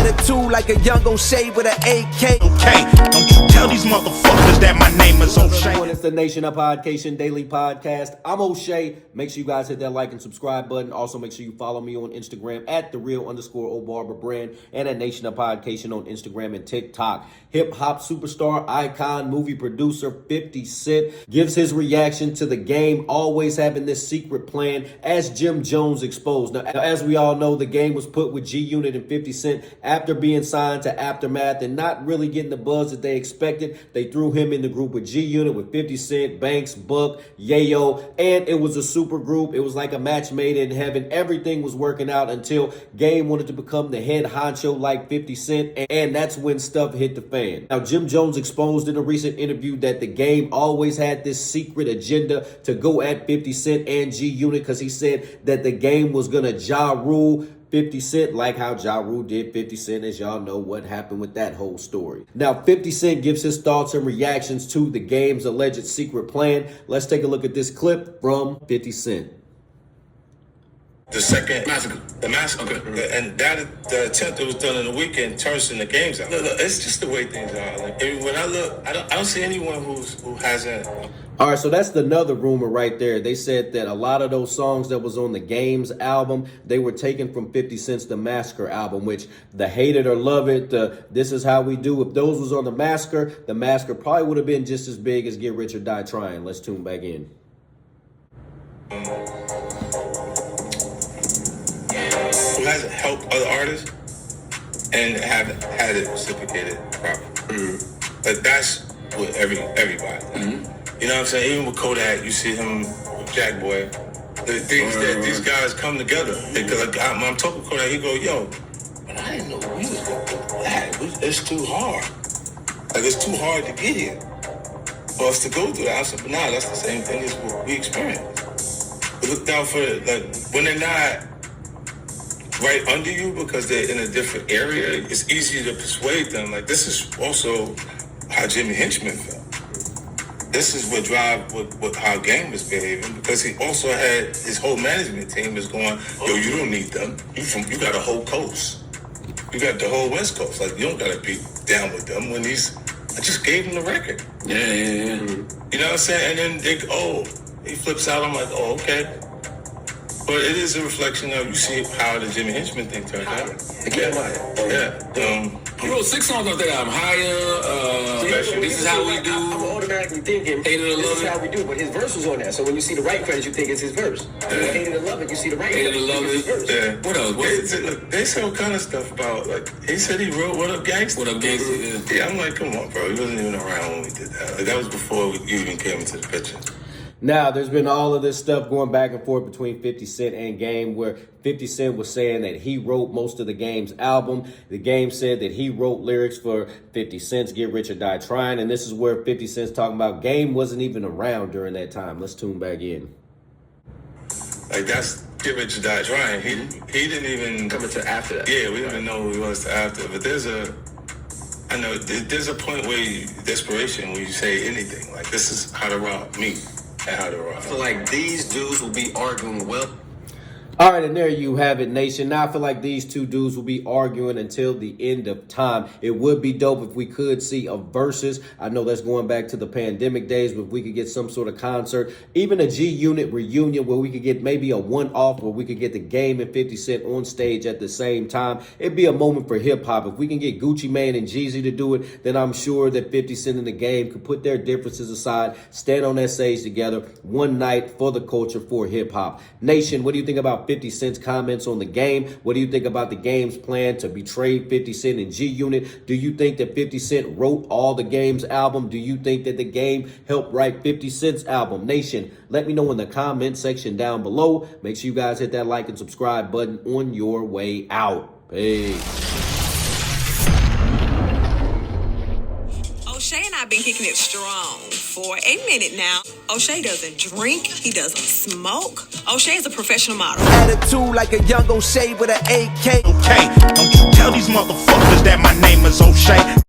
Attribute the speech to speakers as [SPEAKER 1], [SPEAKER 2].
[SPEAKER 1] Attitude like a young O'Shea with an AK.
[SPEAKER 2] Okay, don't you tell these motherfuckers that my name is O'Shea.
[SPEAKER 3] Everyone, it's the Nation of Podcation Daily Podcast. I'm O'Shea. Make sure you guys hit that like and subscribe button. Also, make sure you follow me on Instagram at @thereal_O'Barber brand and at Nation of Podcation on Instagram and TikTok. Hip hop superstar, icon, movie producer 50 Cent gives his reaction to the game, always having this secret plan, as Jim Jones exposed. Now, as we all know, the game was put with G Unit and 50 Cent after being signed to Aftermath and not really getting the buzz that they expected. They threw him in the group with G Unit, with 50 Cent, Banks, Buck, Yayo, and it was a super group. It was like a match made in heaven. Everything was working out until Game wanted to become the head honcho like 50 Cent, and that's when stuff hit the fan. Now, Jim Jones exposed in a recent interview that the game always had this secret agenda to go at 50 Cent and G Unit because he said that the game was going to Ja Rule 50 Cent, like how Ja Rule did 50 Cent, as y'all know what happened with that whole story. Now, 50 Cent gives his thoughts and reactions to the game's alleged secret plan. Let's take a look at this clip from 50 Cent.
[SPEAKER 4] The second massacre, and that the attempt that was done in the weekend turns in the games out. No, it's just the way things are. Like, when I look, I don't see anyone who hasn't.
[SPEAKER 3] All right, so that's another rumor right there. They said that a lot of those songs that was on the Games album, they were taken from 50 Cent's The Massacre album, which the Hate It or Love It, This Is How We Do. If those was on The Massacre probably would have been just as big as Get Rich or Die Trying. Let's tune back in.
[SPEAKER 4] Who hasn't helped other artists and haven't had it reciprocated properly. Like, that's with everybody. You know what I'm saying? Even with Kodak, you see him with Jack Boy. The things that these guys come together. Because I'm talking to Kodak, he go, yo, but I didn't know we was going to do that. It's too hard. Like, it's too hard to get here for us to go through that. I said, but nah, that's the same thing as what we experience. But look down for it. Like, when they're not right under you because they're in a different area, it's easy to persuade them. Like, this is also how Jimmy Henchman felt. This is what drive what how Game was behaving, because he also had his whole management team is going, yo, you don't need them. You got a whole coast. You got the whole West Coast. Like, you don't gotta be down with them when I just gave him the record. Yeah. You know what I'm saying? And then he flips out. I'm like, oh, okay. But it is a reflection of, you see how the Jimmy Henchman thing turned out.
[SPEAKER 5] You wrote 6 songs off that album. Higher, This Is How We Do.
[SPEAKER 6] I'm automatically thinking,
[SPEAKER 5] Hate It or
[SPEAKER 6] This
[SPEAKER 5] Love
[SPEAKER 6] Is
[SPEAKER 5] It.
[SPEAKER 6] How We Do, but his verse was on that. So when you see the right credits, you think it's his verse. When you Hate It or Love It, you see the right
[SPEAKER 5] Hate It
[SPEAKER 6] credits,
[SPEAKER 5] or
[SPEAKER 6] you think
[SPEAKER 5] Love
[SPEAKER 6] it's his
[SPEAKER 5] It.
[SPEAKER 6] verse.
[SPEAKER 5] What else?
[SPEAKER 4] They say all kind of stuff about, like, he said he wrote What Up Gangsta.
[SPEAKER 5] What Up Gangsta?
[SPEAKER 4] Yeah, I'm like, come on, bro. He wasn't even around when we did that. Like, that was before we even came into the picture.
[SPEAKER 3] Now, there's been all of this stuff going back and forth between 50 Cent and Game, where 50 Cent was saying that he wrote most of the Game's album. The Game said that he wrote lyrics for 50 Cent's Get Rich or Die Trying, and this is where 50 Cent's talking about Game wasn't even around during that time. Let's tune back in.
[SPEAKER 4] Like, that's Get Rich or Die Trying. He didn't even
[SPEAKER 6] Coming to after that.
[SPEAKER 4] Yeah, we didn't even know who he was after. But there's a point where desperation where you say anything. Like, this is how to rob me. And how to rob.
[SPEAKER 5] So, like, these dudes will be arguing well.
[SPEAKER 3] All right, and there you have it, Nation. Now I feel like these two dudes will be arguing until the end of time. It would be dope if we could see a versus. I know that's going back to the pandemic days, but if we could get some sort of concert, even a G Unit reunion where we could get maybe a one-off where we could get the Game and 50 Cent on stage at the same time. It'd be a moment for hip-hop. If we can get Gucci Mane and Jeezy to do it, then I'm sure that 50 Cent and the Game could put their differences aside, stand on that stage together one night for the culture, for hip-hop. Nation, what do you think about 50 Cent's comments on the Game? What do you think about the Game's plan to betray 50 Cent and G Unit? Do you think that 50 Cent wrote all the Game's album? Do you think that the Game helped write 50 Cent's album? Nation, let me know in the comment section down below. Make sure you guys hit that like and subscribe button on your way out. Peace.
[SPEAKER 7] O'Shea and I been kicking it strong for a minute now. O'Shea doesn't drink. He doesn't smoke. O'Shea is a professional model.
[SPEAKER 1] Attitude like a young O'Shea with an AK.
[SPEAKER 2] Okay, don't you tell these motherfuckers that my name is O'Shea.